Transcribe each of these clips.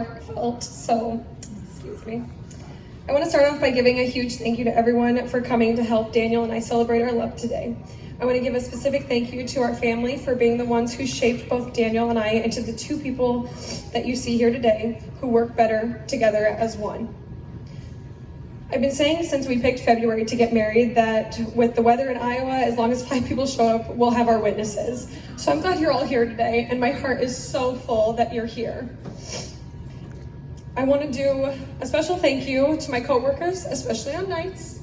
felt, so excuse me. I want to start off by giving a huge thank you to everyone for coming to help Daniel and I celebrate our love today. I want to give a specific thank you to our family for being the ones who shaped both Daniel and I into the two people that you see here today who work better together as one. I've been saying since we picked February to get married that with the weather in Iowa, as long as 5 people show up, we'll have our witnesses. So I'm glad you're all here today, and my heart is so full that you're here. I want to do a special thank you to my coworkers, especially on nights,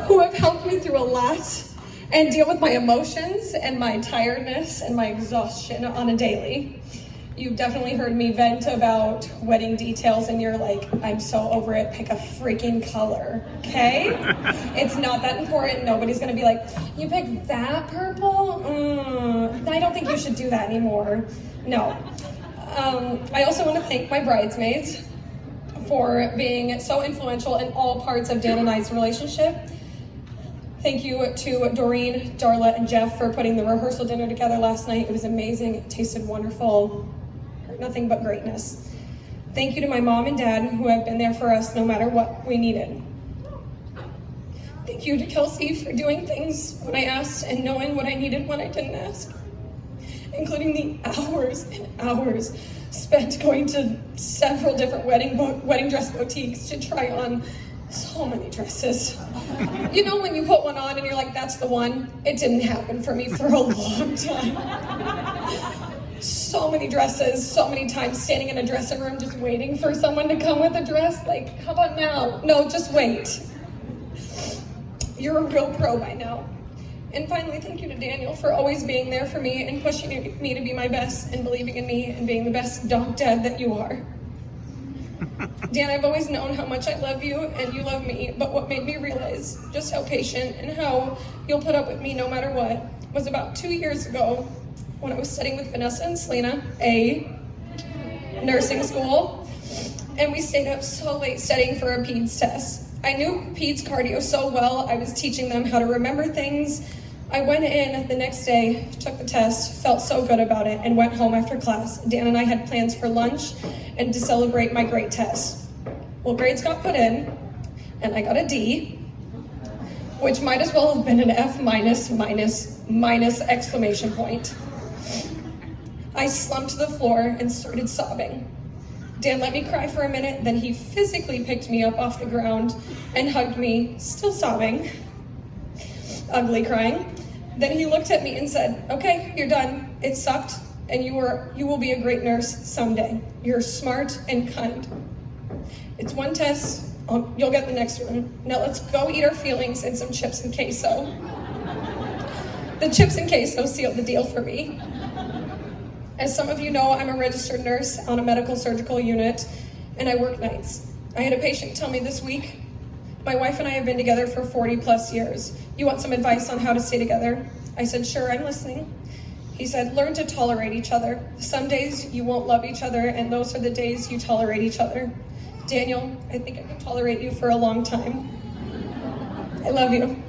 who have helped me through a lot and deal with my emotions and my tiredness and my exhaustion on a daily. You've definitely heard me vent about wedding details and you're like, I'm so over it, pick a freaking color, okay? It's not that important. Nobody's gonna be like, you picked that purple? I don't think you should do that anymore. No. I also want to thank my bridesmaids for being so influential in all parts of Dan and I's relationship. Thank you to Doreen, Darla, and Jeff for putting the rehearsal dinner together last night. It was amazing, it tasted wonderful, nothing but greatness. Thank you to my mom and dad who have been there for us no matter what we needed. Thank you to Kelsey for doing things when I asked and knowing what I needed when I didn't ask, including the hours and hours spent going to several different wedding dress boutiques to try on so many dresses. You know when you put one on and you're like, that's the one? It didn't happen for me for a long time. So many dresses, so many times standing in a dressing room just waiting for someone to come with a dress. Like, how about now? No, just wait. You're a real pro by now. And finally, thank you to Daniel for always being there for me and pushing me to be my best and believing in me and being the best dog dad that you are. Dan, I've always known how much I love you and you love me, but what made me realize just how patient and how you'll put up with me no matter what was about 2 years ago when I was studying with Vanessa and Selena, nursing school, and we stayed up so late studying for a PEDS test. I knew PEDS cardio so well, I was teaching them how to remember things. I went in the next day, took the test, felt so good about it, and went home after class. Dan and I had plans for lunch and to celebrate my great test. Well, grades got put in, and I got a D, which might as well have been an F minus exclamation point. I slumped to the floor and started sobbing. Dan let me cry for a minute, then he physically picked me up off the ground and hugged me, still sobbing, ugly crying. Then he looked at me and said, okay, you're done. It sucked, and you will be a great nurse someday. You're smart and kind. It's one test, you'll get the next one. Now let's go eat our feelings and some chips and queso. The chips and queso sealed the deal for me. As some of you know, I'm a registered nurse on a medical surgical unit, and I work nights. I had a patient tell me this week, my wife and I have been together for 40 plus years. You want some advice on how to stay together? I said, sure, I'm listening. He said, learn to tolerate each other. Some days you won't love each other, and those are the days you tolerate each other. Daniel, I think I can tolerate you for a long time. I love you.